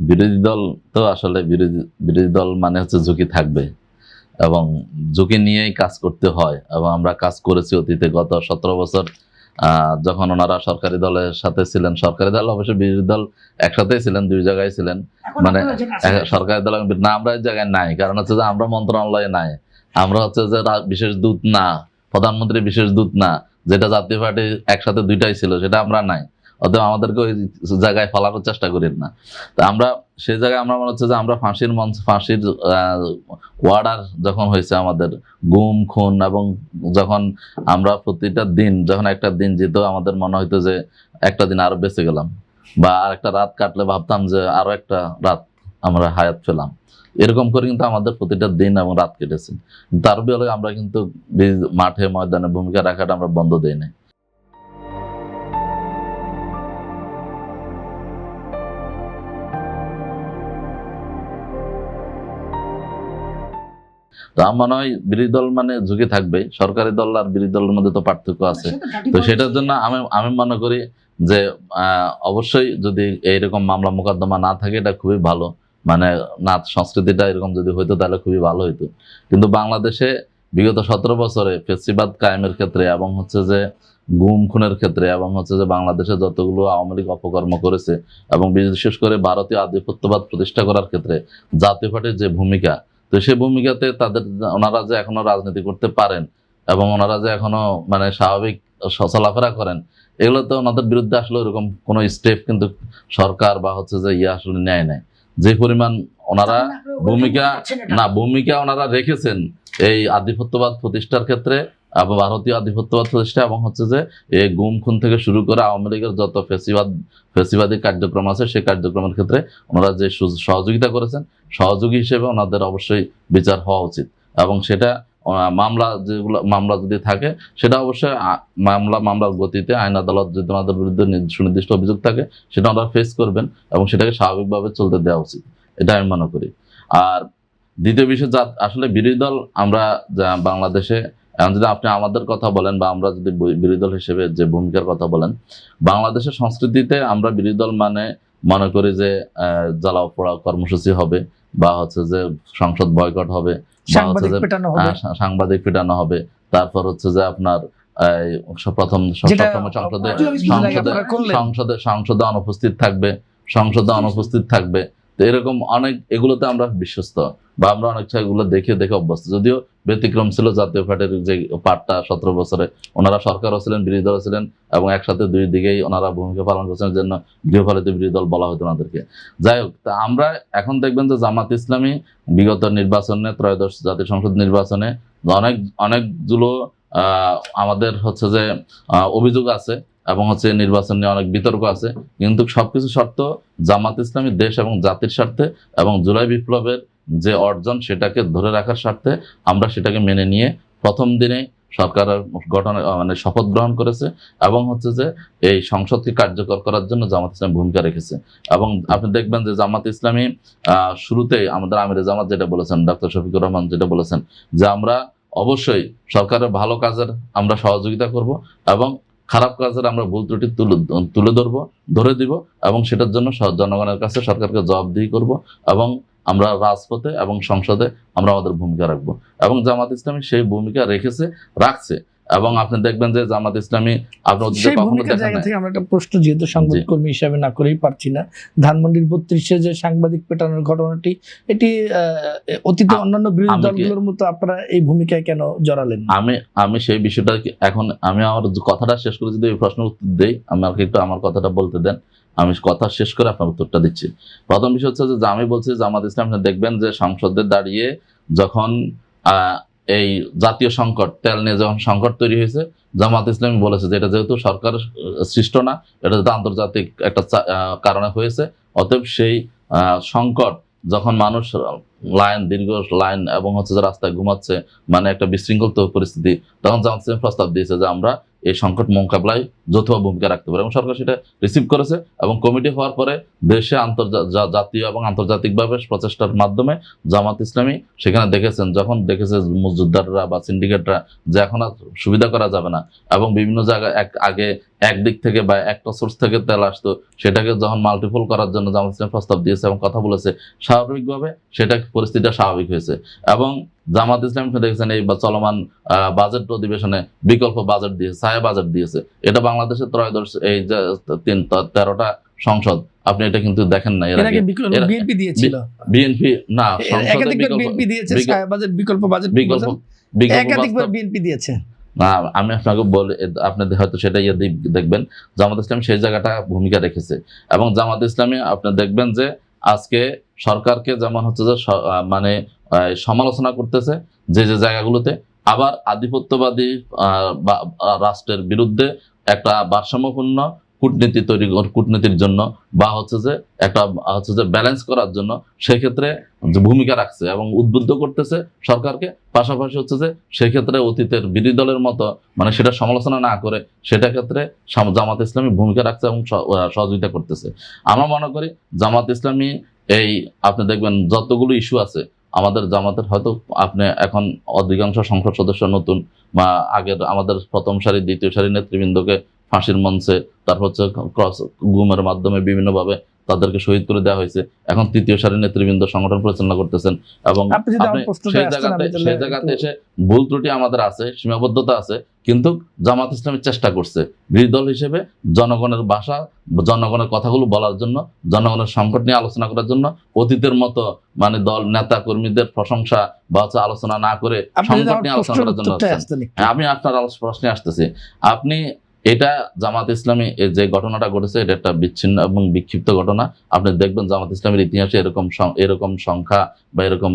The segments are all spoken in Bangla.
বিরোধী দল তো আসলে বিরোধী দল মানে হচ্ছে ঝুঁকি থাকবে এবং ঝুঁকি নিয়েই কাজ করতে হয় এবং আমরা কাজ করেছি অতীতে গত 17 বছর যখন ওনারা সরকারি দলের সাথে ছিলেন, সরকারি দল অবশ্য বিরোধী দল একসাথেই ছিলেন, দুই জায়গায় ছিলেন, মানে সরকারি দল না, আমরা এই জায়গায় নাই, কারণ হচ্ছে যে আমরা মন্ত্রণালয়ে নাই, আমরা হচ্ছে যে বিশেষ দূত না, প্রধানমন্ত্রী বিশেষ দূত না, যেটা জাতীয় পার্টি একসাথে দুইটাই ছিল সেটা আমরা নাই, অতএব আমাদেরকে ওই জায়গায় ফেলানোর চেষ্টা করেন না। তো আমরা সেই জায়গায় আমরা মনে হচ্ছে যে আমরা ফাঁসির ওয়ার্ডার যখন হয়েছে আমাদের গুম খুন, এবং যখন আমরা প্রতিটা দিন যখন একটা দিন যেত আমাদের মনে হইতো যে একটা দিন আরো বেঁচে গেলাম, বা আর একটা রাত কাটলে ভাবতাম যে আরো একটা রাত আমরা হায়াত পেলাম, এরকম করে কিন্তু আমাদের প্রতিটা দিন এবং রাত কেটেছে। তার বিলে আমরা কিন্তু মাঠে ময়দানে ভূমিকা রাখাটা আমরা বন্ধ দেই নাই। তো আমার মনে হয় বিরোধী দল মানে ঝুঁকি থাকবে, সরকারি দল আর বিরোধী দলের মধ্যে তো পার্থক্য আছে। তো সেটার জন্য আমি মনে করি যে অবশ্যই যদি এইরকম মামলা মোকদ্দমা না থাকে এটা খুবই ভালো, মানে নাচ সংস্কৃতিটা এরকম যদি হইতো তাহলে খুবই ভালো হইতো। কিন্তু বাংলাদেশে বিগত 17 বছরে ফেসিবাদ কায়েমের ক্ষেত্রে এবং হচ্ছে যে গুম খুনের ক্ষেত্রে এবং হচ্ছে যে বাংলাদেশে যতগুলো আওয়ামী লীগ অপকর্ম করেছে এবং বিশেষ করে ভারতীয় আধিপত্যবাদ প্রতিষ্ঠা করার ক্ষেত্রে জাতীয় পার্টির যে ভূমিকা, তো সেই ভূমিকাতে তাদের ওনারা যে এখনো রাজনীতি করতে পারেন এবং ওনারা যে এখনো মানে স্বাভাবিক চলাফেরা করেন, এগুলো তো ওনাদের বিরুদ্ধে আসলে ওরকম কোনো স্টেপ কিন্তু সরকার বা হচ্ছে যে আসলে নেয় নাই। যে পরিমাণ ওনারা ভূমিকা ওনারা রেখেছেন এই আধিপত্যবাদ প্রতিষ্ঠার ক্ষেত্রে এবং ভারতীয় আধিপত্যবাদ প্রতিষ্ঠা এবং হচ্ছে যে এই গুম খুন থেকে শুরু করে আওয়ামী লীগের যত ফেসিবাদী কার্যক্রম আছে সেই কার্যক্রমের ক্ষেত্রে ওনারা যে সহযোগিতা করেছেন, সহযোগী হিসেবে ওনাদের অবশ্যই বিচার হওয়া উচিত। এবং সেটা মামলা যদি থাকে সেটা অবশ্যই মামলার গতিতে আইন আদালত যদি ওনাদের বিরুদ্ধে সুনির্দিষ্ট অভিযোগ থাকে সেটা ওনারা ফেস করবেন এবং সেটাকে স্বাভাবিকভাবে চলতে দেওয়া উচিত, এটা আমি মনে করি। আর দ্বিতীয় বিষয়, আসলে বিরোধী দল আমরা বাংলাদেশে এখন যদি আপনি আমাদের কথা বলেন বা আমরা যদি বিরোধী দল হিসেবে যে ভূমিকার কথা বলেন, বাংলাদেশের সংস্কৃতিতে আমরা বিরোধী দল মানে মনে করি যে জ্বালাও পোড়াও কর্মসূচি হবে, বা হচ্ছে যে সংসদ বয়কট হবে, বা হচ্ছে যে সাংবাদিক পিটানো হবে, তারপর হচ্ছে যে আপনার প্রথম সংসদে অনুপস্থিত থাকবে। তো এরকম অনেক এগুলোতে আমরা বিশ্বস্ত বা আমরা অনেক এগুলো দেখে অভ্যস্ত। যদিও ব্যতিক্রম ছিল জাতীয় পার্টির যে পার্টটা 17 বছরে ওনারা সরকারও ছিলেন, বিরোধী দল ছিলেন এবং একসাথে দুই দিকেই ওনারা ভূমিকা পালন করছেন, জন্য গৃহপালিত বিরোধী দল বলা হতো ওনাদেরকে। যাই হোক, তা আমরা এখন দেখবেন যে জামাত ইসলামী বিগত নির্বাচনে, ত্রয়োদশ জাতীয় সংসদ নির্বাচনে অনেকগুলো আমাদের হচ্ছে যে অভিযোগ আছে এবং হচ্ছে নির্বাচন নিয়ে অনেক বিতর্ক আছে, কিন্তু সবকিছু শর্ত জামাত ইসলামী দেশ এবং জাতির স্বার্থে এবং জুলাই বিপ্লবের যে অর্জন সেটাকে ধরে রাখার স্বার্থে আমরা সেটাকে মেনে নিয়ে প্রথম দিনে সরকারের গঠনের মানে শপথ গ্রহণ করেছে এবং হচ্ছে যে এই সংসদকে কার্যকর করার জন্য জামাত ইসলামী ভূমিকা রেখেছে। এবং আপনি দেখবেন যে জামাত ইসলামী শুরুতেই আমাদের আমিরে জামাত যেটা বলেছেন, ডক্টর শফিকুর রহমান যেটা বলেছেন যে আমরা অবশ্যই সরকারের ভালো কাজের আমরা সহযোগিতা করব এবং খারাপ কাজের আমরা ভুল ত্রুটি ধরে দিব এবং সেটার জন্য জনগণের কাছে সরকারকে জবাবদিহি করব এবং আমরা রাজপথে এবং সংসদে আমরা আমাদের ভূমিকা রাখবো। এবং জামাত ইসলামী সেই ভূমিকা রাখছে এবং আপনি দেখবেন যে জামাত ইসলামী আমরা একটা প্রশ্ন যেহেতু সাংবাদিক কর্মী হিসাবে না করেই পারছি না, ধানমন্ডির 32-এ যে সাংবাদিক পেটানোর ঘটনাটি, এটি অতীতে অন্যান্য বিরোধী দলগুলোর মতো আপনারা এই ভূমিকায় কেন জড়ালেন? আমি সেই বিষয়টা এখন আমি আমার কথাটা শেষ করে যদি এই প্রশ্নের উত্তর দেই, আমাকে একটু আমার কথাটা বলতে দেন, আমি কথা শেষ করে আপনার উত্তরটা দিচ্ছি। প্রথম বিষয় হচ্ছে যে আমি বলছি জামাত ইসলাম দেখবেন যে সংসদে দাঁড়িয়ে যখন এই জাতীয় সংকট, তেল নিয়ে যখন সংকট তৈরি হয়েছে, জামাত ইসলামী বলেছে যে এটা যেহেতু সরকার সৃষ্ট না, এটা যেহেতু আন্তর্জাতিক একটা কারণে হয়েছে, অতএব সেই সংকট যখন মানুষ দীর্ঘ লাইন এবং হচ্ছে যে রাস্তায় ঘুমাচ্ছে, মানে একটা বিশৃঙ্খল পরিস্থিতি, তখন জামাত ইসলামী প্রস্তাব দিয়েছে যে আমরা এই সংকট মোকাবিলায় যৌথ ভূমিকা রাখতে পারে এবং সরকার সেটা রিসিভ করেছে এবং কমিটি হওয়ার পরে দেশে জাতীয় এবং আন্তর্জাতিকভাবে প্রচেষ্টার মাধ্যমে জামাত ইসলামী সেখানে দেখেছেন, যখন দেখেছে মজুদ্দাররা বা সিন্ডিকেটরা যে এখন আর সুবিধা করা যাবে না এবং বিভিন্ন জায়গায় আগে একদিক থেকে বা একটা সোর্স থেকে তেল আসতো, সেটাকে যখন মাল্টিপল করার জন্য জামাত ইসলাম প্রস্তাব দিয়েছে এবং কথা বলেছে, স্বাভাবিকভাবে সেটা পরিস্থিতিটা স্বাভাবিক হয়েছে। এবং জামাত ইসলাম দেখেছেন এই চলমান বাজেট অধিবেশনে বিকল্প বাজেট দিয়েছে, ছায়া বাজেট দিয়েছে। এটা বাংলাদেশের ত্রয়োদশ এই যে 13টা সংসদ, আপনি এটা কিন্তু দেখেন না। এর আগে বিএনপি দিয়েছিল, বিএনপি না সংসদে বিএনপি দিয়েছে ছায়া বাজেট, বিকল্প বাজেট একাধিকবার বিএনপি দিয়েছে। না, আমি আপনাকে বলি, আপনি হয়তো সেটা দেখবেন জামাত ইসলাম সেই জায়গাটা ভূমিকা রেখেছে। এবং জামাত ইসলামী আপনি দেখবেন যে আজকে সরকারকে যেমন হচ্ছে যে মানে সমালোচনা করতেছে যে যে জায়গাগুলোতে, আবার আধিপত্যবাদী রাষ্ট্রের বিরুদ্ধে একটা ভারসাম্যপূর্ণ কূটনীতির জন্য বা হচ্ছে যে একটা হচ্ছে যে ব্যালেন্স করার জন্য সেক্ষেত্রে ভূমিকা রাখছে এবং উদ্বুদ্ধ করতেছে সরকারকে। পাশাপাশি হচ্ছে যে সেক্ষেত্রে অতীতের বিরোধী দলের মতো মানে সেটা সমালোচনা না করে সেটা ক্ষেত্রে জামাত ইসলামী ভূমিকা রাখছে এবং সহযোগিতা করতেছে। আমরা মনে করি জামাত ইসলামী এই আপনি দেখবেন যতগুলো ইস্যু আছে আমাদের জামাতের, হয়তো আপনি এখন অধিকাংশ সংসদ সদস্য নতুন বা আগের আমাদের প্রথম সারি দ্বিতীয় সারি নেতৃবৃন্দকে ফাঁসির মঞ্চে, তারপর হচ্ছে গুমের মাধ্যমে বিভিন্নভাবে তাদেরকে শহীদ করে দেওয়া হয়েছে। এখন তৃতীয় সারির নেতৃবৃন্দ সংগঠন পরিচালনা করতেছেন এবং সেই জায়গাতে এসে ভুল ত্রুটি আমাদের আছে, সীমাবদ্ধতা আছে, কিন্তু জামাত ইসলামের চেষ্টা করছে বিরোধী দল হিসেবে জনগণের ভাষা, জনগণের কথাগুলো বলার জন্য, জনগণের সংকট নিয়ে আলোচনা করার জন্য অতীতের মতো মানে দল নেতা কর্মীদের প্রশংসা বা হচ্ছে আলোচনা না করে সংকট নিয়ে আলোচনা করার জন্য। আমি আপনার প্রশ্নে আসতেছি, আপনি এটা জামাত ইসলামী যে ঘটনাটা ঘটেছে এটা একটা বিচ্ছিন্ন এবং বিক্ষিপ্ত ঘটনা। আপনি দেখবেন জামাত ইসলামের ইতিহাসে এরকম সংখ্যা বা এরকম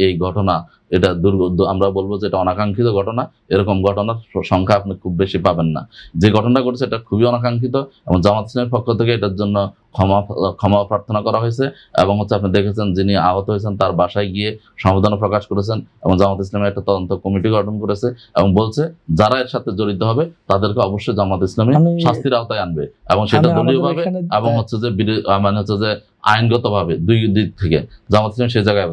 এই ঘটনা, এটা আমরা বলবো যে এটা অনাকাঙ্ক্ষিত ঘটনা। এরকম ঘটনার সংখ্যা আপনি খুব বেশি পাবেন না। যে ঘটনা ঘটেছে এটা খুবই অনাকাঙ্ক্ষিত এবং জামাত ইসলামের পক্ষ থেকে এটার জন্য ক্ষমা প্রার্থনা করা হয়েছে এবং হচ্ছে আপনি দেখেছেন যিনি আহত হয়েছেন তার বাসায় গিয়ে সমবেদনা প্রকাশ করেছেন এবং জামাত ইসলামের একটা তদন্ত কমিটি গঠন করেছে এবং বলছে যারা এর সাথে জড়িত হবে তাদেরকে অবশ্যই জামাত ইসলামী শাস্তির আওতায় আনবে এবং সেটা দলীয়ভাবে এবং হচ্ছে যে মানে হচ্ছে যে আইনগতভাবে দুই দিক থেকে জামাত ইসলামী সেই জায়গায়